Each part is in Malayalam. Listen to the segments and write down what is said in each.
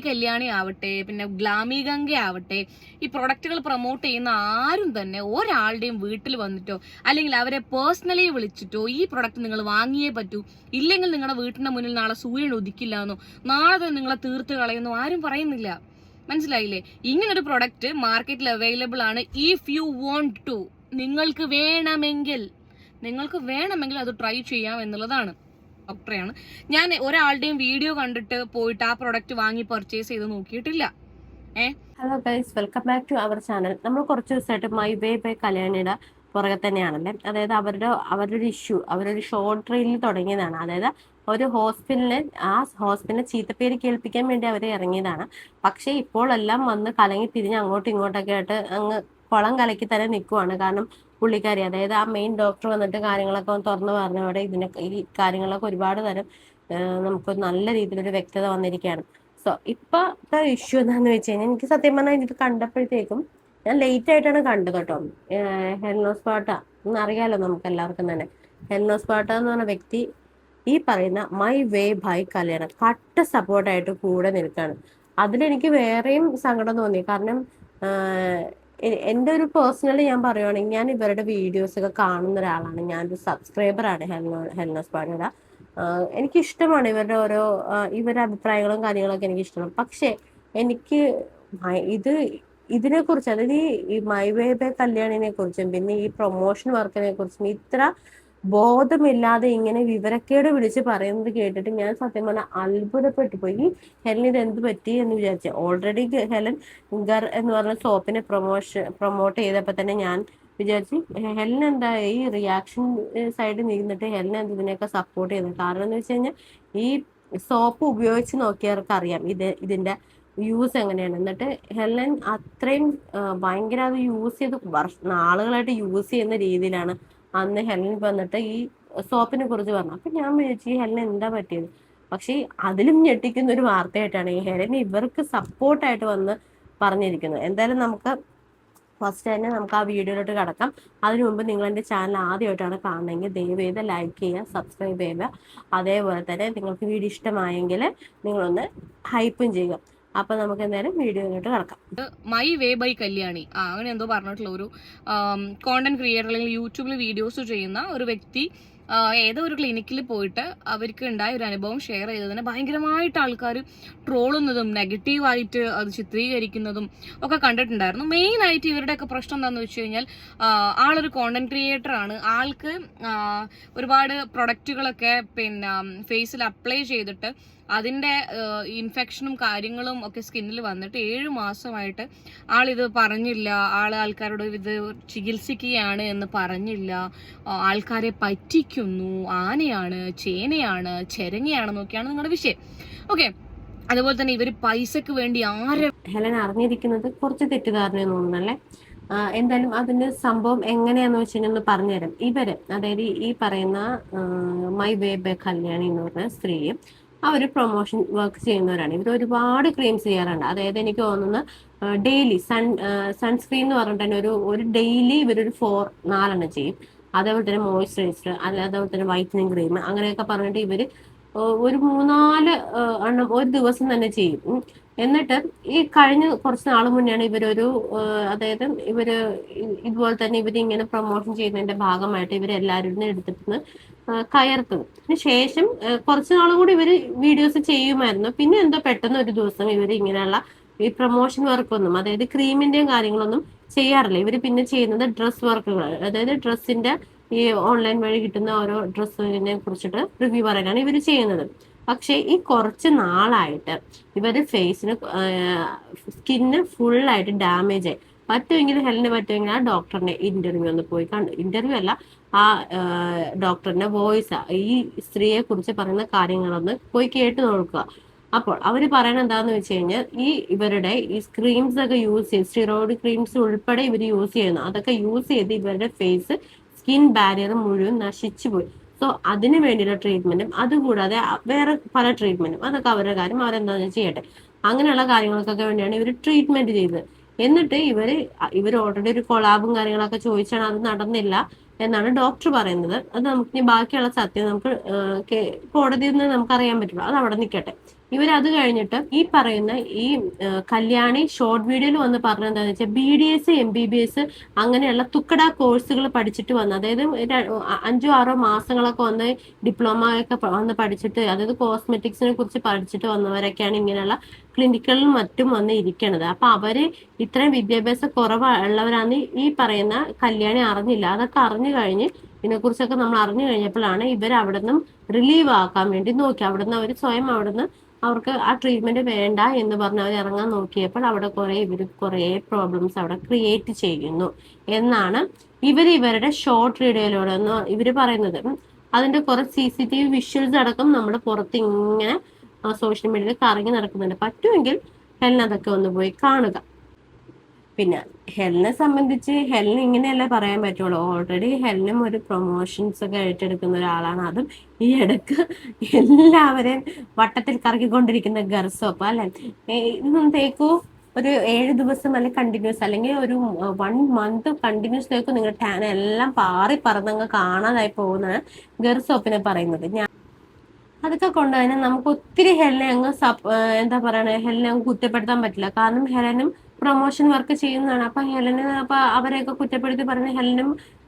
കല്യാണി ആവട്ടെ, പിന്നെ ഗ്ലാമി ഗംഗ ആവട്ടെ, ഈ പ്രൊഡക്റ്റുകൾ പ്രൊമോട്ട് ചെയ്യുന്ന ആരും തന്നെ ഒരാളുടെയും വീട്ടിൽ വന്നിട്ടോ അല്ലെങ്കിൽ അവരെ പേഴ്സണലി വിളിച്ചിട്ടോ ഈ പ്രൊഡക്റ്റ് നിങ്ങൾ വാങ്ങിയേ പറ്റൂ, ഇല്ലെങ്കിൽ നിങ്ങളുടെ വീട്ടിന്റെ മുന്നിൽ നാളെ സൂര്യൻ ഉദിക്കില്ല എന്നോ നാളെ തന്നെ നിങ്ങളെ തീർത്ത് കളയുന്നോ ആരും പറയുന്നില്ല. മനസ്സിലായില്ലേ? ഇങ്ങനൊരു പ്രൊഡക്റ്റ് മാർക്കറ്റിൽ അവൈലബിൾ ആണ്. ഇഫ് യു വോണ്ട് ടു, നിങ്ങൾക്ക് വേണമെങ്കിൽ അത് ട്രൈ ചെയ്യാം എന്നുള്ളതാണ്. ഡോക്ടറെയാണ് ഞാൻ. ഒരാളുടെയും വീഡിയോ കണ്ടിട്ട് പോയിട്ട് ആ പ്രൊഡക്റ്റ് വാങ്ങി പർച്ചേസ് ചെയ്ത് നോക്കിയിട്ടില്ല. Hello guys, welcome back to our channel. നമ്മൾ കുറച്ച് ദിവസമായിട്ട് മൈ വേ ബൈ കല്യാണിയുടെ പുറകെ തന്നെയാണല്ലേ. അതായത് അവരുടെ ഇഷ്യൂ അവരൊരു ഷോർട്ട് റീലിൽ തുടങ്ങിയതാണ്. അതായത് ഒരു ഹോസ്പിറ്റലിനെ ചീത്തപ്പേര് കേൾപ്പിക്കാൻ വേണ്ടി അവർ ഇറങ്ങിയതാണ്. പക്ഷേ ഇപ്പോഴെല്ലാം വന്ന് കലങ്ങി തിരിഞ്ഞ് അങ്ങോട്ടും ഇങ്ങോട്ടൊക്കെ ആയിട്ട് അങ്ങ് കുളം കലക്കി തന്നെ നിൽക്കുവാണ്. കാരണം പുള്ളിക്കാരി, അതായത് ആ മെയിൻ ഡോക്ടർ വന്നിട്ട് കാര്യങ്ങളൊക്കെ തുറന്നു പറഞ്ഞതോടെ ഈ കാര്യങ്ങളൊക്കെ ഒരുപാട് തരം നമുക്ക് നല്ല രീതിയിലൊരു വ്യക്തത വന്നിരിക്കുകയാണ്. സോ ഇപ്പോഴത്തെ ഇഷ്യൂ എന്താണെന്ന് വെച്ച് കഴിഞ്ഞാൽ, എനിക്ക് സത്യം പറഞ്ഞാൽ ഇത് കണ്ടപ്പോഴത്തേക്കും ഞാൻ ലേറ്റ് ആയിട്ടാണ് കണ്ടത് കേട്ടോ. ഹെൽനോസ് പാട്ട എന്നറിയാലോ നമുക്ക് എല്ലാവർക്കും തന്നെ. ഹെൽനോസ് പാട്ട എന്ന് പറഞ്ഞ വ്യക്തി ഈ പറയുന്ന മൈ വേ ബൈ കല്യാണം കട്ട സപ്പോർട്ടായിട്ട് കൂടെ നിൽക്കുകയാണ്. അതിലെനിക്ക് വേറെയും സങ്കടം തോന്നി. കാരണം എൻ്റെ ഒരു പേഴ്സണലി ഞാൻ പറയുവാണെങ്കിൽ, ഞാൻ ഇവരുടെ വീഡിയോസ് ഒക്കെ കാണുന്ന ഒരാളാണ്. ഞാനൊരു സബ്സ്ക്രൈബറാണ് ഹെൽനോസ് പാട്ടയുടെ. എനിക്കിഷ്ടമാണ് ഇവരുടെ അഭിപ്രായങ്ങളും കാര്യങ്ങളൊക്കെ എനിക്ക് ഇഷ്ടമാണ്. പക്ഷെ എനിക്ക് ഇത് ഇതിനെക്കുറിച്ച്, അതായത് ഈ മൈ വേ ബൈ കല്യാണിനെ കുറിച്ചും പിന്നെ ഈ പ്രൊമോഷൻ വർക്കിനെ കുറിച്ചും ഇത്ര ബോധമില്ലാതെ ഇങ്ങനെ വിവരക്കേട് വിളിച്ച് പറയുന്നത് കേട്ടിട്ട് ഞാൻ സത്യം പറഞ്ഞാൽ അത്ഭുതപ്പെട്ടു പോയി. ഈ ഹെലൻ ഇത് എന്ത് പറ്റി എന്ന് വിചാരിച്ചു. ഓൾറെഡി ഹെലൻ ഗർ എന്ന് പറഞ്ഞ സോപ്പിനെ പ്രൊമോട്ട് ചെയ്തപ്പോൾ തന്നെ ഞാൻ വിചാരിച്ചു, ഹെലൻ എന്താ ഈ റിയാക്ഷൻ സൈഡിൽ നിന്നിട്ട് ഹെലൻ എന്താ ഇതിനെയൊക്കെ സപ്പോർട്ട് ചെയ്യുന്നത്? കാരണം എന്ന് വെച്ച് കഴിഞ്ഞാൽ ഈ സോപ്പ് ഉപയോഗിച്ച് നോക്കിയവർക്ക് അറിയാം ഇതിന്റെ യൂസ് എങ്ങനെയാണ്. എന്നിട്ട് ഹെലൻ അത്രയും ഭയങ്കര അത് യൂസ് ചെയ്ത് നാളുകളായിട്ട് യൂസ് ചെയ്യുന്ന രീതിയിലാണ് അന്ന് ഹെലൻ വന്നിട്ട് ഈ സോപ്പിനെ കുറിച്ച് പറഞ്ഞു. അപ്പൊ ഞാൻ വിചാരിച്ചു, ഈ ഹെലൻ എന്താ പറ്റിയത്? പക്ഷെ അതിലും ഞെട്ടിക്കുന്ന ഒരു വാർത്തയായിട്ടാണ് ഈ ഹെലൻ ഇവർക്ക് സപ്പോർട്ടായിട്ട് വന്ന് പറഞ്ഞിരിക്കുന്നത്. എന്തായാലും ഫസ്റ്റ് തന്നെ നമുക്ക് ആ വീഡിയോയിലോട്ട് കിടക്കാം. അതിനു മുമ്പ് നിങ്ങൾ എൻ്റെ ചാനൽ ആദ്യമായിട്ടാണ് കാണണമെങ്കിൽ ദയവ് ചെയ്ത് ലൈക്ക് ചെയ്യുക, സബ്സ്ക്രൈബ് ചെയ്യുക. അതേപോലെ തന്നെ നിങ്ങൾക്ക് വീഡിയോ ഇഷ്ടമായെങ്കിൽ നിങ്ങളൊന്ന് ഹൈപ്പും ചെയ്യുക. അപ്പൊ നമുക്ക് എന്തായാലും വീഡിയോയിലോട്ട് കിടക്കാം. മൈ വേ ബൈ കല്യാണി അങ്ങനെ എന്തോ പറഞ്ഞിട്ടുള്ള ഒരു കോണ്ടന്റ് ക്രിയേറ്റർ അല്ലെങ്കിൽ യൂട്യൂബിൽ വീഡിയോസ് ചെയ്യുന്ന ഒരു വ്യക്തി ഏതോ ഒരു ക്ലിനിക്കിൽ പോയിട്ട് അവർക്ക് ഉണ്ടായ ഒരു അനുഭവം ഷെയർ ചെയ്തതിന് ഭയങ്കരമായിട്ട് ആൾക്കാർ ട്രോളുന്നതും നെഗറ്റീവായിട്ട് അത് ചിത്രീകരിക്കുന്നതും ഒക്കെ കണ്ടിട്ടുണ്ടായിരുന്നു. മെയിനായിട്ട് ഇവരുടെയൊക്കെ പ്രശ്നം എന്താണെന്ന് വെച്ച് കഴിഞ്ഞാൽ, ആളൊരു കോണ്ടന്റ് ക്രിയേറ്റർ ആണ്. ആൾക്ക് ഒരുപാട് പ്രൊഡക്റ്റുകളൊക്കെ പിന്നെ ഫേസിൽ അപ്ലൈ ചെയ്തിട്ട് അതിൻ്റെ ഇൻഫെക്ഷനും കാര്യങ്ങളും ഒക്കെ സ്കിന്നിൽ വന്നിട്ട് 7 മാസമായിട്ട് ആളിത് പറഞ്ഞില്ല. ആൾക്കാരോട് ഇത് ചികിത്സിക്കുകയാണ് എന്ന് പറഞ്ഞില്ല. ആൾക്കാരെ പറ്റിക്കുന്നു, ആനയാണ്, ചേനയാണ്, ചെരങ്ങയാണെന്നൊക്കെയാണ് നിങ്ങളുടെ വിഷയം. ഓക്കെ, അതുപോലെ തന്നെ ഇവർ പൈസക്ക് വേണ്ടി ഹെലൻ അറിഞ്ഞിരിക്കുന്നത് കുറച്ച് തെറ്റിദ്ധാരണ തോന്നുന്നല്ലേ. എന്തായാലും അതിന്റെ സംഭവം എങ്ങനെയാന്ന് വെച്ച് കഴിഞ്ഞാൽ പറഞ്ഞുതരാം. അതായത് ഈ പറയുന്ന മൈ വേ ബൈ കല്യാണി എന്ന് പറഞ്ഞ സ്ത്രീയും അവർ പ്രൊമോഷൻ വർക്ക് ചെയ്യുന്നവരാണ്. ഇവർ ഒരുപാട് ക്രീംസ് ചെയ്യാറുണ്ട്. അതായത് എനിക്ക് തോന്നുന്നു ഡെയിലി സൺസ്ക്രീൻ എന്ന് പറഞ്ഞിട്ട് തന്നെ ഒരു ഡെയിലി ഇവരൊരു 4 ചെയ്യും. അതേപോലെ തന്നെ മോയ്സ്ചറൈസർ, അതേപോലെ തന്നെ വൈറ്റനിങ് ക്രീം, അങ്ങനെയൊക്കെ പറഞ്ഞിട്ട് ഇവര് ഒരു 3-4 എണ്ണം ഒരു ദിവസം തന്നെ ചെയ്യും. എന്നിട്ട് ഈ കഴിഞ്ഞ കുറച്ച് നാൾ മുന്നെയാണ് അതായത് ഇതുപോലെ തന്നെ ഇവരിങ്ങനെ പ്രൊമോഷൻ ചെയ്യുന്നതിന്റെ ഭാഗമായിട്ട് ഇവരെല്ലാവരും എടുത്തിട്ട് കയർത്തത്. അതിനുശേഷം കുറച്ച് നാളും കൂടി ഇവര് വീഡിയോസ് ചെയ്യുമായിരുന്നു. പിന്നെ എന്തോ പെട്ടെന്ന് ഒരു ദിവസം ഇവർ ഇങ്ങനെയുള്ള ഈ പ്രൊമോഷൻ വർക്കൊന്നും, അതായത് ക്രീമിന്റെയും കാര്യങ്ങളൊന്നും ചെയ്യാറില്ല. ഇവര് പിന്നെ ചെയ്യുന്നത് ഡ്രസ് വർക്കുകൾ, അതായത് ഡ്രസ്സിന്റെ ഈ ഓൺലൈൻ വഴി കിട്ടുന്ന ഓരോ ഡ്രസ്സിനെ കുറിച്ചിട്ട് റിവ്യൂ പറയാനാണ് ഇവർ ചെയ്യുന്നത്. പക്ഷെ ഈ കുറച്ച് നാളായിട്ട് ഇവരുടെ സ്കിന്ന് ഫുള്ളായിട്ട് ഡാമേജ് ആയി. ഹെലന് പറ്റുമെങ്കിൽ ആ ഡോക്ടറിന്റെ ഇന്റർവ്യൂ ഒന്ന് പോയി കണ്ടു. ഇന്റർവ്യൂ അല്ല, ആ ഡോക്ടറിന്റെ വോയിസ്, ഈ സ്ത്രീയെ കുറിച്ച് പറയുന്ന കാര്യങ്ങളൊന്ന് പോയി കേട്ട് നോക്കുക. അപ്പോൾ അവര് പറയണത് എന്താന്ന് വെച്ച് കഴിഞ്ഞാൽ, ഇവരുടെ ഈ ക്രീംസ് ഒക്കെ യൂസ് ചെയ്ത്, സ്റ്റിറോയിഡ് ക്രീംസ് ഉൾപ്പെടെ ഇവർ യൂസ് ചെയ്യുന്നു. അതൊക്കെ യൂസ് ചെയ്ത് ഇവരുടെ സ്കിൻ ബാരിയർ മുഴുവൻ നശിച്ചു പോയി. സോ അതിന് വേണ്ടിയുള്ള ട്രീറ്റ്മെന്റും അതുകൂടാതെ വേറെ പല ട്രീറ്റ്മെന്റും, അതൊക്കെ അവരുടെ കാര്യം, അവരെന്താണെന്ന് ചെയ്യട്ടെ. അങ്ങനെയുള്ള കാര്യങ്ങൾക്കൊക്കെ വേണ്ടിയാണ് ഇവർ ട്രീറ്റ്മെന്റ് ചെയ്തത്. എന്നിട്ട് ഇവർ ഓൾറെഡി ഒരു കൊളാബും കാര്യങ്ങളൊക്കെ ചോദിച്ചാണ്, അത് നടന്നില്ല എന്നാണ് ഡോക്ടർ പറയുന്നത്. അത് നമുക്ക് ബാക്കിയുള്ള സത്യം നമുക്ക് കോടതിയിൽ നിന്ന് നമുക്ക് അറിയാൻ പറ്റുള്ളൂ. അത് അവിടെ നിൽക്കട്ടെ. ഇവരത് കഴിഞ്ഞിട്ട് ഈ പറയുന്ന ഈ കല്യാണി ഷോർട്ട് വീഡിയോയിൽ വന്ന് പറഞ്ഞത് എന്താണെന്ന് വെച്ചാൽ BDS MBBS അങ്ങനെയുള്ള തുക്കട കോഴ്സുകൾ പഠിച്ചിട്ട് വന്ന്, അതായത് 5-6 മാസങ്ങളൊക്കെ വന്ന് ഡിപ്ലോമ ഒക്കെ വന്ന് പഠിച്ചിട്ട്, അതായത് കോസ്മെറ്റിക്സിനെ കുറിച്ച് പഠിച്ചിട്ട് വന്നവരൊക്കെയാണ് ഇങ്ങനെയുള്ള ക്ലിനിക്കുകളിലും മറ്റും വന്ന് ഇരിക്കണത്. അപ്പൊ അവര് ഇത്രയും വിദ്യാഭ്യാസ കുറവുള്ളവരാന്ന് ഈ പറയുന്ന കല്യാണി അറിഞ്ഞില്ല. അതൊക്കെ അറിഞ്ഞു കഴിഞ്ഞ് ഇതിനെക്കുറിച്ചൊക്കെ നമ്മൾ അറിഞ്ഞു കഴിഞ്ഞപ്പോഴാണ് ഇവർ അവിടെ നിന്നും റിലീവ് ആക്കാൻ വേണ്ടി നോക്കി. അവിടുന്ന് അവർ സ്വയം അവിടുന്ന് അവർക്ക് ആ ട്രീറ്റ്മെന്റ് വേണ്ട എന്ന് പറഞ്ഞ് അവർ ഇറങ്ങാൻ നോക്കിയപ്പോൾ അവിടെ കുറെ പ്രോബ്ലംസ് അവിടെ ക്രിയേറ്റ് ചെയ്യുന്നു എന്നാണ് ഇവരുടെ ഷോർട്ട് വീഡിയോയിലൂടെ ഇവര് പറയുന്നത്. അതിന്റെ കുറെ CCTV വിഷ്വൽസ് അടക്കം നമ്മുടെ പുറത്ത് ഇങ്ങനെ സോഷ്യൽ മീഡിയയിൽ കറങ്ങി നടക്കുന്നുണ്ട്. പറ്റുമെങ്കിൽ ഹെലൻ അതൊക്കെ ഒന്ന് പോയി കാണുക. പിന്നെ ഹെലനെ സംബന്ധിച്ച് ഹെലൻ ഇങ്ങനെയല്ല പറയാൻ പറ്റുള്ളൂ. ഓൾറെഡി ഹെലനും ഒരു പ്രൊമോഷൻസ് ഒക്കെ ഏറ്റെടുക്കുന്ന ഒരാളാണ്. അതും ഈ ഇടക്ക് എല്ലാവരെയും വട്ടത്തിൽ കറക്കിക്കൊണ്ടിരിക്കുന്ന ഗർസോപ്പ് അല്ലെ. ഇതൊന്നും തേക്കൂ, ഒരു 7 ദിവസം അല്ലെങ്കിൽ കണ്ടിന്യൂസ്, അല്ലെങ്കിൽ ഒരു 1 മന്ത് കണ്ടിന്യൂസ് തേക്കും, നിങ്ങളുടെ ടാൻ എല്ലാം പാറി പറന്നങ്ങ് കാണാതായി പോകുന്നതാണ് ഗർസോപ്പിനെ പറയുന്നത്. അതൊക്കെ കൊണ്ട് തന്നെ നമുക്ക് ഒത്തിരി ഹെലനെ അങ്ങ് എന്താ പറയണേ, ഹെലനെ അങ്ങ് കുറ്റപ്പെടുത്താൻ പറ്റില്ല. കാരണം ഹെലനും പ്രൊമോഷൻ വർക്ക് ചെയ്യുന്നതാണ്. അപ്പൊ അവരെയൊക്കെ കുറ്റപ്പെടുത്തി പറഞ്ഞ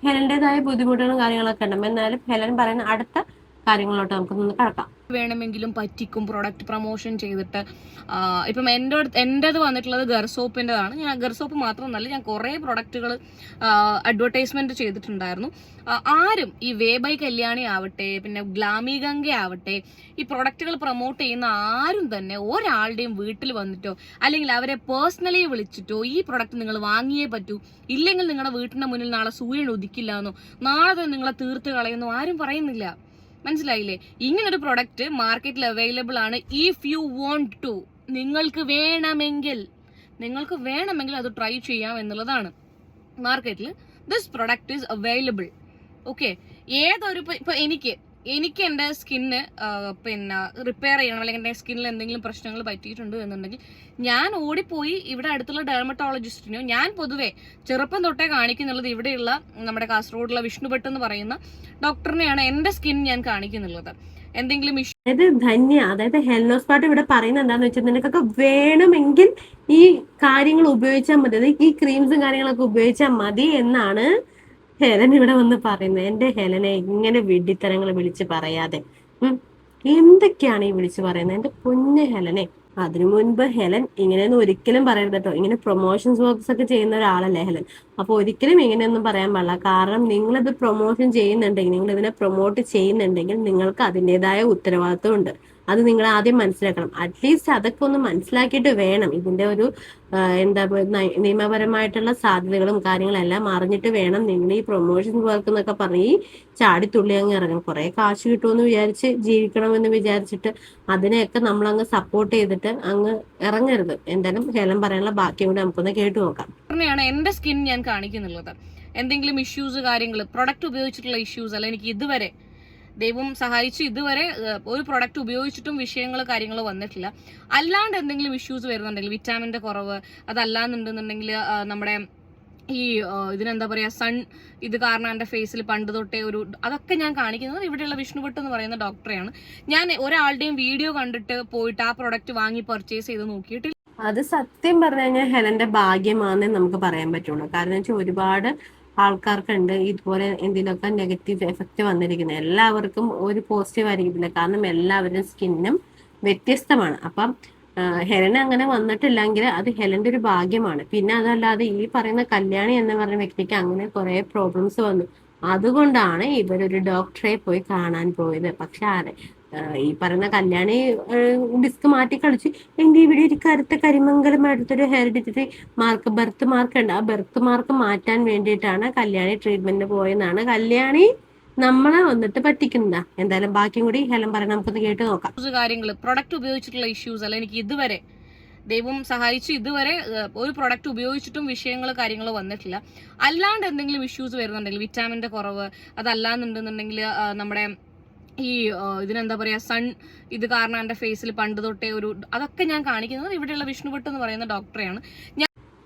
ഹെലന്റേതായ ബുദ്ധിമുട്ടുകളും കാര്യങ്ങളൊക്കെ ഉണ്ടാവും. എന്നാലും ഹെലൻ പറയുന്ന അടുത്ത കാര്യങ്ങളോട്ട് നമുക്ക് നിന്ന് കടക്കാം. വേണമെങ്കിലും പറ്റിക്കും പ്രൊഡക്റ്റ് പ്രൊമോഷൻ ചെയ്തിട്ട്. ഇപ്പം എൻ്റെത് വന്നിട്ടുള്ളത് ഗർസോപ്പിൻ്റെതാണ്. ഞാൻ ഗർസോപ്പ് മാത്രമല്ല, ഞാൻ കുറേ പ്രൊഡക്റ്റുകൾ അഡ്വർടൈസ്മെന്റ് ചെയ്തിട്ടുണ്ടായിരുന്നു. ആരും ഈ വേ ബൈ കല്യാണി ആവട്ടെ, പിന്നെ ഗ്ലാമി ഗംഗ ആവട്ടെ, ഈ പ്രൊഡക്റ്റുകൾ പ്രൊമോട്ട് ചെയ്യുന്ന ആരും തന്നെ ഒരാളുടെയും വീട്ടിൽ വന്നിട്ടോ അല്ലെങ്കിൽ അവരെ പേഴ്സണലി വിളിച്ചിട്ടോ ഈ പ്രൊഡക്റ്റ് നിങ്ങൾ വാങ്ങിയേ പറ്റൂ, ഇല്ലെങ്കിൽ നിങ്ങളുടെ വീട്ടിന്റെ മുന്നിൽ നാളെ സൂര്യൻ ഉദിക്കില്ല എന്നോ നാളെ തന്നെ നിങ്ങളെ തീർത്ത് കളയുന്നോ ആരും പറയുന്നില്ല. മനസ്സിലായില്ലേ? ഇങ്ങനൊരു പ്രൊഡക്റ്റ് മാർക്കറ്റിൽ അവൈലബിൾ ആണ്. ഇഫ് യു വോണ്ട് ടു, നിങ്ങൾക്ക് വേണമെങ്കിൽ അത് ട്രൈ ചെയ്യാം എന്നുള്ളതാണ്. മാർക്കറ്റിൽ this product is available. Okay, ഏതൊരു ഇപ്പൊ എനിക്ക് എൻ്റെ സ്കിന്ന് പിന്നെ റിപ്പയർ ചെയ്യണം, അല്ലെങ്കിൽ എൻ്റെ സ്കിന്നിൽ എന്തെങ്കിലും പ്രശ്നങ്ങൾ പറ്റിയിട്ടുണ്ട് എന്നുണ്ടെങ്കിൽ ഞാൻ ഓടിപ്പോയി ഇവിടെ അടുത്തുള്ള ഡെർമറ്റോളജിസ്റ്റിനോ, ഞാൻ പൊതുവെ ചെറുപ്പം തൊട്ടേ കാണിക്കുന്നുള്ളത് ഇവിടെയുള്ള നമ്മുടെ കാസർഗോഡുള്ള വിഷ്ണുഭട്ട് എന്ന് പറയുന്ന ഡോക്ടറിനെയാണ് എൻ്റെ സ്കിൻ ഞാൻ കാണിക്കുന്നുള്ളത്. എന്തെങ്കിലും ഇഷ്യൂ, അതായത് ഹെൽനോസ് പാട്ട് ഇവിടെ പറയുന്നത് എന്താന്ന് വെച്ചാൽ, നിനക്കൊക്കെ വേണമെങ്കിൽ ഈ കാര്യങ്ങൾ ഉപയോഗിച്ചാൽ മതി, അതായത് ഈ ക്രീംസും കാര്യങ്ങളൊക്കെ ഉപയോഗിച്ചാൽ മതി എന്നാണ് ഹെലൻ ഇവിടെ വന്ന് പറയുന്നത്. എന്റെ ഹെലനെ ഇങ്ങനെ വിഡ്ഢിത്തരങ്ങൾ വിളിച്ച് പറയാതെ. എന്തൊക്കെയാണ് ഈ വിളിച്ച് പറയുന്നത് എന്റെ കുഞ്ഞ് ഹെലനെ. അതിനു മുൻപ് ഹെലൻ ഇങ്ങനെയൊന്നും ഒരിക്കലും പറയരുത് കേട്ടോ. ഇങ്ങനെ പ്രൊമോഷൻസ് വർക്ക്സ് ഒക്കെ ചെയ്യുന്ന ഒരാളല്ലേ ഹെലൻ. അപ്പൊ ഒരിക്കലും ഇങ്ങനെയൊന്നും പറയാൻ പാടില്ല. കാരണം നിങ്ങളിത് പ്രൊമോഷൻ ചെയ്യുന്നുണ്ടെങ്കിൽ, നിങ്ങൾ ഇതിനെ പ്രൊമോട്ട് ചെയ്യുന്നുണ്ടെങ്കിൽ നിങ്ങൾക്ക് അതിൻ്റെതായ ഉത്തരവാദിത്വം ഉണ്ട്. അത് നിങ്ങൾ ആദ്യം മനസ്സിലാക്കണം. അറ്റ്ലീസ്റ്റ് അതൊക്കെ ഒന്ന് മനസ്സിലാക്കിയിട്ട് വേണം ഇതിന്റെ ഒരു നിയമപരമായിട്ടുള്ള സാധ്യതകളും കാര്യങ്ങളും എല്ലാം അറിഞ്ഞിട്ട് വേണം നിങ്ങൾ ഈ പ്രൊമോഷൻ വർക്ക് എന്നൊക്കെ പറഞ്ഞ് ഈ ചാടിത്തുള്ളി അങ്ങ് ഇറങ്ങണം. കുറെ കാശ് കിട്ടുമെന്ന് വിചാരിച്ച് ജീവിക്കണമെന്ന് വിചാരിച്ചിട്ട് അതിനെയൊക്കെ നമ്മളങ്ങ് സപ്പോർട്ട് ചെയ്തിട്ട് അങ്ങ് ഇറങ്ങരുത്. എന്തായാലും ഹെലൻ പറയാനുള്ള ബാക്കി കൂടെ നമുക്കൊന്ന് കേട്ടു നോക്കാം. എന്റെ സ്കിൻ ഞാൻ കാണിക്കുന്നുള്ളത് എന്തെങ്കിലും ഇഷ്യൂസ് കാര്യങ്ങൾ പ്രൊഡക്റ്റ് ഉപയോഗിച്ചിട്ടുള്ള ഇഷ്യൂസ് അല്ല. എനിക്ക് ഇതുവരെ ദൈവം സഹായിച്ച് ഇതുവരെ ഒരു പ്രൊഡക്റ്റ് ഉപയോഗിച്ചിട്ടും വിഷയങ്ങൾ കാര്യങ്ങൾ വന്നിട്ടില്ല. അല്ലാണ്ട് എന്തെങ്കിലും ഇഷ്യൂസ് വരുന്നുണ്ടെങ്കിൽ, വിറ്റാമിൻ്റെ കുറവ്, അതല്ലാന്നുണ്ടെന്നുണ്ടെങ്കിൽ നമ്മുടെ ഈ ഇതിനെന്താ പറയുക, സൺ ഇത് കാരണം എൻ്റെ ഫേസിൽ പണ്ട് തൊട്ടേ അതൊക്കെ ഞാൻ കാണിക്കുന്നത് ഇവിടെയുള്ള വിഷ്ണുഭട്ട് എന്ന് പറയുന്ന ഡോക്ടറെയാണ്. ഞാൻ ഒരാളുടെയും വീഡിയോ കണ്ടിട്ട് പോയിട്ട് ആ പ്രൊഡക്റ്റ് വാങ്ങി പർച്ചേസ് ചെയ്ത് നോക്കിയിട്ടില്ല. അത് സത്യം പറഞ്ഞു കഴിഞ്ഞാൽ ഹെലന്റെ ഭാഗ്യമാണെന്നേ നമുക്ക് പറയാൻ പറ്റുള്ളൂ. കാരണം വെച്ചാൽ ഒരുപാട് ആൾക്കാർക്കുണ്ട് ഇതുപോലെ എന്തെങ്കിലുമൊക്കെ നെഗറ്റീവ് എഫക്റ്റ് വന്നിരിക്കുന്നത്. എല്ലാവർക്കും ഒരു പോസിറ്റീവ് ആയിരിക്കത്തില്ല. കാരണം എല്ലാവരുടെയും സ്കിന്നും വ്യത്യസ്തമാണ്. അപ്പം ഹെലന് അങ്ങനെ വന്നിട്ടില്ലെങ്കിൽ അത് ഹെലന്റെ ഒരു ഭാഗ്യമാണ്. പിന്നെ അതല്ലാതെ ഈ പറയുന്ന കല്യാണി എന്ന് പറഞ്ഞ വ്യക്തിക്ക് അങ്ങനെ കുറെ പ്രോബ്ലംസ് വന്നു. അതുകൊണ്ടാണ് ഇവരൊരു ഡോക്ടറെ പോയി കാണാൻ പോയത്. പക്ഷെ ഈ പറയുന്ന കല്യാണി ഡിസ്ക് മാറ്റി കളിച്ച് എന്റെ ഇവിടെ ഒരു കറുത്ത കരിമംഗലമായിട്ടൊരു ഹെറിഡിറ്ററി ബർത്ത് മാർക്ക് ഉണ്ട്. ആ ബർത്ത് മാർക്ക് മാറ്റാൻ വേണ്ടിയിട്ടാണ് കല്യാണി ട്രീറ്റ്മെന്റിന് പോയെന്നാണ് കല്യാണി നമ്മളെ വന്നിട്ട് പറ്റിക്കുന്നതാ. എന്തായാലും ബാക്കിയും കൂടി ഹെലൻ പറയാൻ നമുക്കൊന്ന് കേട്ട് നോക്കാം. കാര്യങ്ങൾ പ്രൊഡക്റ്റ് ഉപയോഗിച്ചിട്ടുള്ള ഇഷ്യൂസ് അല്ല. എനിക്ക് ഇതുവരെ ദൈവം സഹായിച്ച് ഇതുവരെ ഒരു പ്രൊഡക്റ്റ് ഉപയോഗിച്ചിട്ടും വിഷയങ്ങൾ കാര്യങ്ങൾ വന്നിട്ടില്ല. അല്ലാണ്ട് എന്തെങ്കിലും ഇഷ്യൂസ് വരുന്നുണ്ടെങ്കിൽ, വിറ്റാമിൻ്റെ കുറവ്, അതല്ലാന്നുണ്ടെന്നുണ്ടെങ്കിൽ നമ്മുടെ ഈ ഇതിനെന്താ പറയുക, സൺ ഇത് കാരണം എൻ്റെ ഫേസിൽ പണ്ട് തൊട്ടേ അതൊക്കെ ഞാൻ കാണിക്കുന്നത് ഇവിടെയുള്ള വിഷ്ണുഭട്ട് എന്ന് പറയുന്ന ഡോക്ടറെയാണ്.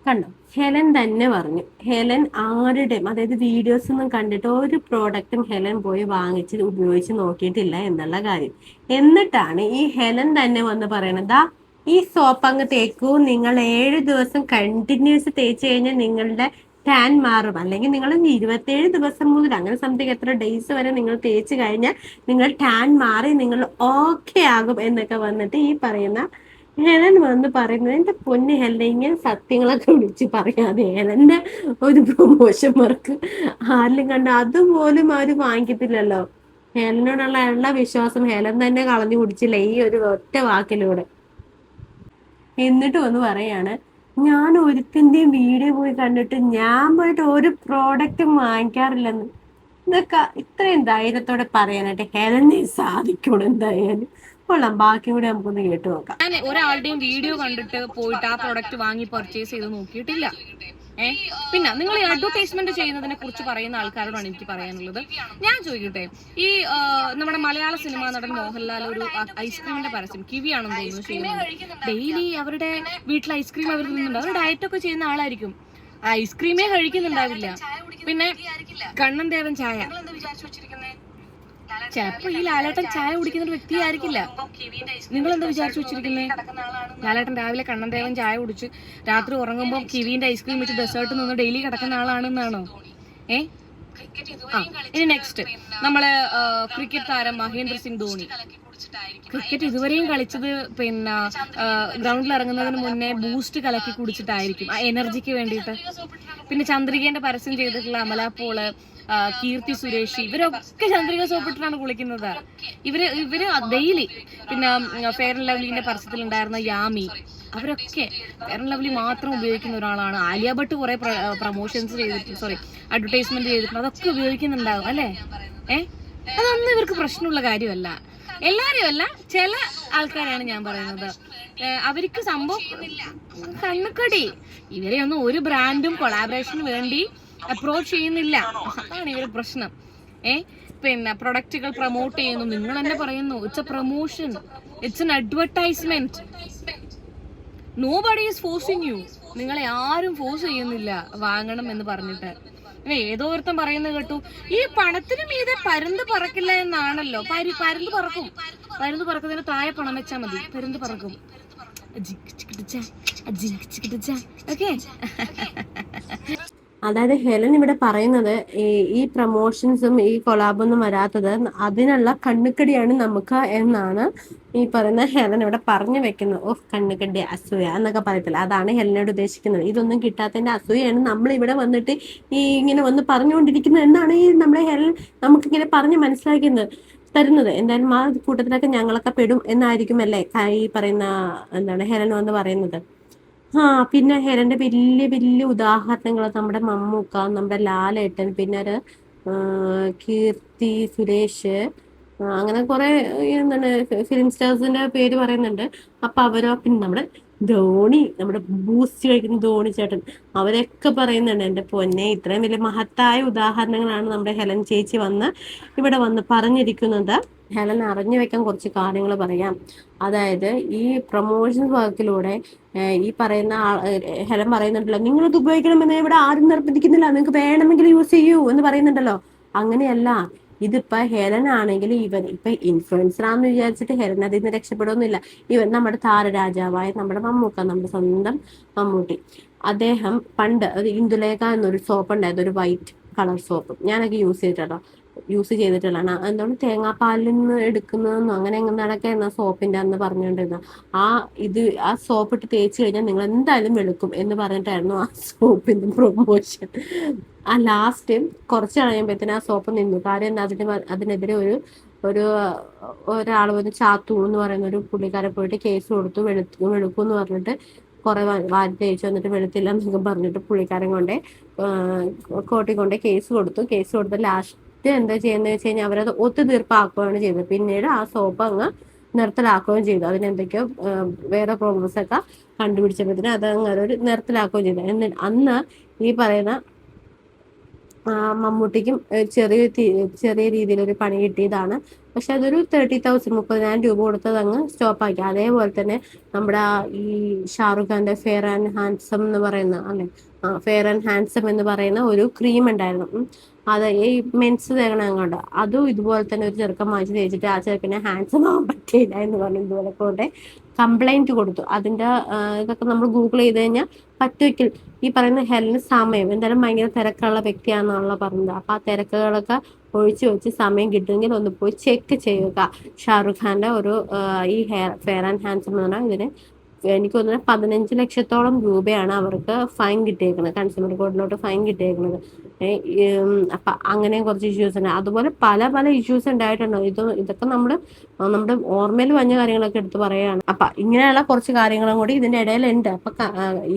കണ്ടോ, ഹെലൻ തന്നെ പറഞ്ഞു. ഹെലൻ ആരുടെയും, അതായത് വീഡിയോസ് ഒന്നും കണ്ടിട്ട് ഒരു പ്രോഡക്റ്റും ഹെലൻ പോയി വാങ്ങിച്ച് ഉപയോഗിച്ച് നോക്കിയിട്ടില്ല എന്നുള്ള കാര്യം. എന്നിട്ടാണ് ഈ ഹെലൻ തന്നെ വന്ന് പറയണത്, ദാ ഈ സോപ്പ് അങ്ങ് തേക്കൂ, നിങ്ങൾ 7 ദിവസം കണ്ടിന്യൂസ് തേച്ച് കഴിഞ്ഞാൽ നിങ്ങളുടെ ടാൻ മാറും, അല്ലെങ്കിൽ നിങ്ങൾ 27 ദിവസം മുതൽ അങ്ങനെ സംതിങ് എത്ര ഡേയ്സ് വരെ നിങ്ങൾ തേച്ച് കഴിഞ്ഞാൽ നിങ്ങൾ ടാൻ മാറി നിങ്ങൾ ഓക്കെ ആകും എന്നൊക്കെ വന്നിട്ട് ഈ പറയുന്ന ഹെലൻ വന്ന് പറയുന്നത്. എന്റെ പൊന്ന് ഹെലൻ, ഇങ്ങനെ സത്യങ്ങളൊക്കെ വിളിച്ച് പറയാതെ ഹെലന്റെ ഒരു പ്രൊമോഷൻ വർക്ക് ആരിലും കണ്ട അതുപോലും അവര് വാങ്ങിക്കത്തില്ലല്ലോ. ഹെലനോടുള്ള എല്ലാ വിശ്വാസം ഹെലൻ തന്നെ കളഞ്ഞു കുടിച്ചില്ല ഈ ഒരു ഒറ്റ വാക്കിലൂടെ. എന്നിട്ട് വന്ന് പറയാണ്, ഞാൻ ഒരുത്തിന്റെയും വീഡിയോ പോയി കണ്ടിട്ട് ഞാൻ പോയിട്ട് ഒരു പ്രോഡക്റ്റും വാങ്ങിക്കാറില്ലെന്ന്. ഇതൊക്കെ ഇത്രയും ധൈര്യത്തോടെ പറയാനായിട്ട് ഹെലനെ സാധിക്കണം എന്തായാലും. കൊള്ളാം, ബാക്കി കൂടി നമുക്കൊന്ന് കേട്ടു നോക്കാം. ഞാൻ ഒരാളുടെയും വീഡിയോ കണ്ടിട്ട് പോയിട്ട് ആ പ്രോഡക്റ്റ് വാങ്ങി പർച്ചേസ് ചെയ്ത് നോക്കിയിട്ടില്ല. പിന്നെ നിങ്ങൾ ഈ അഡ്വർടൈസ്മെന്റ് ചെയ്യുന്നതിനെ കുറിച്ച് പറയുന്ന ആൾക്കാരോടാണ് എനിക്ക് പറയാനുള്ളത്. ഞാൻ ചോദിക്കട്ടെ, ഈ നമ്മുടെ മലയാള സിനിമാ നടൻ മോഹൻലാൽ ഒരു ഐസ്ക്രീമിന്റെ പരസ്യം, കിവിയാണെന്ന് തോന്നുന്നു ചെയ്യുന്നത്. ഡെയിലി അവരുടെ വീട്ടിൽ ഐസ്ക്രീം അവർ തിന്നുന്നുണ്ട്. അവർ ഡയറ്റ് ഒക്കെ ചെയ്യുന്ന ആളായിരിക്കും, ഐസ്ക്രീമേ കഴിക്കുന്നുണ്ടാവില്ല. പിന്നെ കണ്ണൻ ദേവൻ ചായ, ചിലപ്പോ ഈ ലാലേട്ടൻ ചായ കുടിക്കുന്ന ഒരു വ്യക്തി ആയിരിക്കില്ല. നിങ്ങൾ എന്താ വിചാരിച്ചു വെച്ചിരിക്കുന്നത്? ലാലേട്ടൻ രാവിലെ കണ്ണൻ ദേവൻ ചായ കുടിച്ച് രാത്രി ഉറങ്ങുമ്പോൾ കിവിന്റെ ഐസ്ക്രീം വെച്ച് ഡെസേർട്ട് നിന്ന് ഡെയിലി കിടക്കുന്ന ആളാണെന്നാണോ? ഇനി നെക്സ്റ്റ്, നമ്മളെ ക്രിക്കറ്റ് താരം മഹേന്ദ്ര സിംഗ് ധോണി. ക്രിക്കറ്റ് ഇതുവരെയും കളിച്ചത് പിന്നെ ഗ്രൗണ്ടിൽ ഇറങ്ങുന്നതിന് മുന്നേ ബൂസ്റ്റ് കലക്കി കുടിച്ചിട്ടായിരിക്കും, ആ എനർജിക്ക് വേണ്ടിയിട്ട്. പിന്നെ ചന്ദ്രികേന്റെ പരസ്യം ചെയ്തിട്ടുള്ള അമല പോള്, കീർത്തി സുരേഷ്, ഇവരൊക്കെ ചന്ദ്രിക സോപ്പിട്ടിട്ടാണ് കുളിക്കുന്നത്. ഇവര് ഡെയിലി. പിന്നെ ഫെയർ ആൻഡ് ലവ്ലിന്റെ പരസ്യത്തിൽ ഉണ്ടായിരുന്ന യാമി, അവരൊക്കെ ഫെയർ ആൻഡ് ലവ്ലി മാത്രം ഉപയോഗിക്കുന്ന ഒരാളാണ്. ആലിയ ഭട്ട് കുറെ പ്രൊമോഷൻസ് ചെയ്തിട്ട്, അഡ്വർടൈസ്മെന്റ് ചെയ്തിട്ടുണ്ട്, അതൊക്കെ ഉപയോഗിക്കുന്നുണ്ടാകും അല്ലേ? അതൊന്നും ഇവർക്ക് പ്രശ്നമുള്ള കാര്യമല്ല. എല്ലാരെയും അല്ല, ചില ആൾക്കാരാണ് ഞാൻ പറയുന്നത്. അവർക്ക് സംഭവം കണ്ണുകടി. ഇവരെ ഒന്നും ഒരു ബ്രാൻഡും കൊളാബറേഷന് വേണ്ടി അപ്രോച്ച് ചെയ്യുന്നില്ല, അതാണ് ഇവരുടെ പ്രശ്നം. പിന്നെ പ്രൊഡക്റ്റുകൾ പ്രൊമോട്ട് ചെയ്യുന്നു, നിങ്ങൾ തന്നെ പറയുന്നു it's a promotion, it's an advertisement. Nobody is forcing you. നിങ്ങളെ ആരും ഫോഴ്സ് ചെയ്യുന്നില്ല വാങ്ങണം എന്ന് പറഞ്ഞിട്ട്. ഏതോ ഒരുത്തം പറയുന്നത് കേട്ടു, ഈ പണത്തിന് മീതെ പരുന്ത് പറക്കില്ല എന്നാണല്ലോ. പരുന്ത് പറക്കും, പരുന്ത് പറക്കുന്നതിന് താഴെ പണം വെച്ചാൽ മതി, പരുന്ത് പറക്കും. ഓക്കെ. അതായത് ഹെലൻ ഇവിടെ പറയുന്നത് ഈ പ്രൊമോഷൻസും ഈ കൊളാബൊന്നും വരാത്തത് അതിനുള്ള കണ്ണുകടിയാണ് നമുക്ക് എന്നാണ് ഈ പറയുന്ന ഹെലൻ ഇവിടെ പറഞ്ഞു വെക്കുന്നത്. ഓ, കണ്ണുകടി, അസൂയ എന്നൊക്കെ പറയത്തില്ല, അതാണ് ഹെലനോട് ഉദ്ദേശിക്കുന്നത്. ഇതൊന്നും കിട്ടാത്തതിന്റെ അസൂയാണ് നമ്മൾ ഇവിടെ വന്നിട്ട് ഈ ഇങ്ങനെ വന്ന് പറഞ്ഞുകൊണ്ടിരിക്കുന്നത് എന്നാണ് ഈ നമ്മളെ ഹെലൻ നമുക്കിങ്ങനെ പറഞ്ഞ് മനസ്സിലാക്കുന്നത് തരുന്നത്. എന്തായാലും ആ കൂട്ടത്തിലൊക്കെ ഞങ്ങളൊക്കെ പെടും എന്നായിരിക്കും അല്ലേ ഈ പറയുന്ന എന്താണ് ഹെലൻ വന്ന് പറയുന്നത്. പിന്നെ ഹെലന്റെ വലിയ വലിയ ഉദാഹരണങ്ങൾ നമ്മുടെ മമ്മൂക്ക, നമ്മുടെ ലാലേട്ടൻ, പിന്നെ ഒരു കീർത്തി സുരേഷ്, അങ്ങനെ കുറെ എന്താണ് ഫിലിം സ്റ്റാർസിന്റെ പേര് പറയുന്നുണ്ട്. അപ്പൊ അവരോ, പിന്നെ നമ്മുടെ ധോണി, നമ്മുടെ ബൂസ്റ്റ് കഴിക്കുന്ന ധോണി ചേട്ടൻ, അവരൊക്കെ പറയുന്നുണ്ട്. എന്റെ പൊന്നെ, ഇത്രയും വലിയ മഹത്തായ ഉദാഹരണങ്ങളാണ് നമ്മുടെ ഹെലൻ ചേച്ചി ഇവിടെ വന്ന് പറഞ്ഞിരിക്കുന്നത്. ഹെലൻ അറിഞ്ഞു വെക്കാൻ കുറച്ച് കാര്യങ്ങൾ പറയാം. അതായത് ഈ പ്രൊമോഷൻ വർക്കിലൂടെ ഈ പറയുന്ന ഹെലൻ പറയുന്നുണ്ടല്ലോ, നിങ്ങളിത് ഉപയോഗിക്കണമെന്ന് ഇവിടെ ആരും നിർബന്ധിക്കുന്നില്ല, നിങ്ങൾക്ക് വേണമെങ്കിൽ യൂസ് ചെയ്യൂ എന്ന് പറയുന്നുണ്ടല്ലോ. അങ്ങനെയല്ല. ഇതിപ്പോ ഹെലൻ ആണെങ്കിൽ ഇപ്പൊ ഇൻഫ്ലുവൻസർ ആണെന്ന് വിചാരിച്ചിട്ട് ഹെലൻ അതിൽ നിന്ന് രക്ഷപ്പെടുന്നില്ല. നമ്മുടെ താരരാജാവായ നമ്മുടെ മമ്മൂക്ക, നമ്മുടെ സ്വന്തം മമ്മൂട്ടി, അദ്ദേഹം പണ്ട് ഒരു ഇന്ദുലേഖ എന്നൊരു സോപ്പ് ഉണ്ടായിരുന്നു, ഒരു വൈറ്റ് കളർ സോപ്പ്. ഞാനൊക്കെ യൂസ് ചെയ്തിട്ടുള്ളതാണ്. എന്താണ് തേങ്ങാപ്പാലിൽ നിന്ന് എടുക്കുന്നതെന്നോ അങ്ങനെ എങ്ങനെയൊക്കെ എന്ന സോപ്പിന്റെ അന്ന് പറഞ്ഞുകൊണ്ടിരുന്ന ആ സോപ്പ് ഇട്ട് തേച്ച് കഴിഞ്ഞാൽ നിങ്ങൾ എന്തായാലും വെളുക്കും എന്ന് പറഞ്ഞിട്ടായിരുന്നു ആ സോപ്പിന്റെ പ്രൊമോഷൻ. ആ ലാസ്റ്റ് കുറച്ച് കഴിയുമ്പോഴത്തേന് ആ സോപ്പ് നിന്നു. കാര്യം അതിനെതിരെ ഒരാൾ വന്ന് ചാത്തു എന്ന് പറയുന്ന ഒരു പുള്ളിക്കാരെ പോയിട്ട് കേസ് കൊടുത്തു. വെളുക്കും എന്ന് പറഞ്ഞിട്ട് കുറെ വാരി തേച്ച് വന്നിട്ട് വെളുത്തില്ല എന്നൊക്കെ പറഞ്ഞിട്ട് പുള്ളിക്കാരൻ കോർട്ടിൽ കൊണ്ട് കേസ് കൊടുത്ത് ലാസ്റ്റ് എന്താ ചെയ്യുന്നത് വെച്ച് കഴിഞ്ഞാൽ അവരത് ഒത്തുതീർപ്പാക്കുകയാണ് ചെയ്തത്. പിന്നീട് ആ സോപ്പ് അങ്ങ് നിർത്തലാക്കുകയും ചെയ്തു. അതിനെന്തൊക്കെയോ വേറെ പ്രോബ്ലംസ് ഒക്കെ കണ്ടുപിടിച്ചപ്പോഴത്തേന് അത് അങ്ങനെ ഒരു നിർത്തലാക്കുകയും ചെയ്തു. എന്നിട്ട് അന്ന് ഈ പറയുന്ന മമ്മൂട്ടിക്കും ചെറിയ രീതിയിൽ ഒരു പണി കിട്ടിയതാണ്. പക്ഷെ അതൊരു 30,000 30,000 രൂപ കൊടുത്തത് അങ്ങ് സ്റ്റോപ്പാക്കി. അതേപോലെ തന്നെ നമ്മുടെ ഈ ഷാറുഖ് ഖാന്റെ ഫെയർ ആൻഡ് ഹാൻസം എന്ന് പറയുന്ന അല്ലെ, ഫെയർ ആൻഡ് ഹാൻസം എന്ന് പറയുന്ന ഒരു ക്രീം ഉണ്ടായിരുന്നു. അത് ഈ മെൻസ് തേക്കണ അങ്ങോട്ട് അതും ഇതുപോലെ തന്നെ ഒരു ചെറുക്കൻ വാങ്ങിച്ച് തേച്ചിട്ട് ആ ചെറുക്കനെ ഹാൻസം ആവാൻ പറ്റിയില്ല എന്ന് പറഞ്ഞു ഇതുപോലെ കൊണ്ട് കംപ്ലൈന്റ് കൊടുത്തു. അതിന്റെ ഇതൊക്കെ നമ്മൾ ഗൂഗിൾ ചെയ്ത് കഴിഞ്ഞാൽ പറ്റുമെങ്കിൽ ഈ പറയുന്ന ഹെലന് സമയം എന്തായാലും ഭയങ്കര തിരക്കുള്ള വ്യക്തിയാണെന്നുള്ള പറഞ്ഞത്. അപ്പൊ ആ തിരക്കുകളൊക്കെ ഒഴിച്ചു വെച്ച് സമയം കിട്ടുമെങ്കിൽ ഒന്ന് പോയി ചെക്ക് ചെയ്യുക. ഷാറുഖ് ഖാന്റെ ഒരു ഈ ഫെയർ ആൻഡ് ഹാൻസം എന്ന് പറഞ്ഞാൽ ഇതിന് എനിക്ക് തോന്നുന്നത് 15 ലക്ഷത്തോളം രൂപയാണ് അവർക്ക് ഫൈൻ കിട്ടിയേക്കുന്നത്, കൺസ്യൂമർ കോർട്ടിലോട്ട് ഫൈൻ കിട്ടിയേക്കുന്നത്. അപ്പൊ അങ്ങനെ കുറച്ച് ഇഷ്യൂസ് ഉണ്ട്. അതുപോലെ പല പല ഇഷ്യൂസ് ഉണ്ടായിട്ടുണ്ട്. ഇതൊക്കെ നമ്മുടെ ഓർമ്മയിൽ വന്ന കാര്യങ്ങളൊക്കെ എടുത്ത് പറയുകയാണ്. അപ്പൊ ഇങ്ങനെയുള്ള കുറച്ച് കാര്യങ്ങളും കൂടി ഇതിന്റെ ഇടയിലുണ്ട്. അപ്പൊ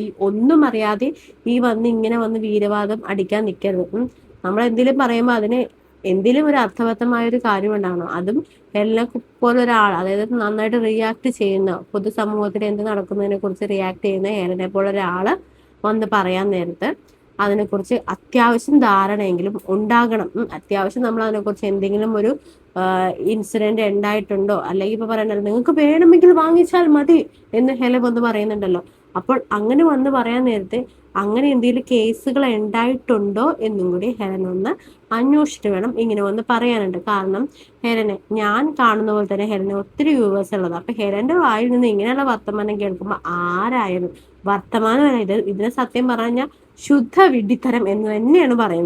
ഈ ഒന്നും അറിയാതെ ഇങ്ങനെ വന്ന് വീരവാദം അടിക്കാൻ നിൽക്കരുത്. നമ്മൾ എന്തെങ്കിലും പറയുമ്പോൾ അതിന് എന്തെങ്കിലും ഒരു അർത്ഥവത്തമായ ഒരു കാര്യം ഉണ്ടാവണം. അതും എല്ലാം പോലെ ഒരാൾ, അതായത് നന്നായിട്ട് റിയാക്ട് ചെയ്യുന്ന, പൊതുസമൂഹത്തിൽ എന്ത് നടക്കുന്നതിനെ കുറിച്ച് റിയാക്ട് ചെയ്യുന്ന ഏലനെ പോലെ ഒരാള് വന്ന് പറയാൻ നേരത്ത് അതിനെക്കുറിച്ച് അത്യാവശ്യം ധാരണയെങ്കിലും ഉണ്ടാകണം. അത്യാവശ്യം നമ്മൾ അതിനെക്കുറിച്ച് എന്തെങ്കിലും ഒരു ഇൻസിഡന്റ് ഉണ്ടായിട്ടുണ്ടോ, അല്ലെങ്കിൽ ഇപ്പൊ പറയണ്ടല്ലോ നിങ്ങൾക്ക് വേണമെങ്കിൽ വാങ്ങിച്ചാൽ മതി എന്ന് ഹെല വന്ന് പറയുന്നുണ്ടല്ലോ. അപ്പോൾ അങ്ങനെ വന്ന് പറയാൻ നേരത്തെ അങ്ങനെ എന്തെങ്കിലും കേസുകൾ ഉണ്ടായിട്ടുണ്ടോ എന്നും കൂടി ഹെലൻ ഒന്ന് അന്വേഷിച്ചിട്ട് വേണം ഇങ്ങനെ വന്ന് പറയാനുണ്ട്. കാരണം ഞാൻ കാണുന്ന പോലെ തന്നെ ഹെലന് ഒത്തിരി വ്യൂവേഴ്സ് ഉള്ളത്. അപ്പൊ ഹെലന്റെ വായിൽ നിന്ന് ഇങ്ങനെയുള്ള വർത്തമാനം കേൾക്കുമ്പോൾ ആരായാലും വർത്തമാനം ഇതിനെ സത്യം പറഞ്ഞാൽ ശുദ്ധ വിഡ്ഢിത്തരം എന്ന് തന്നെയാണ് പറയുന്നത്.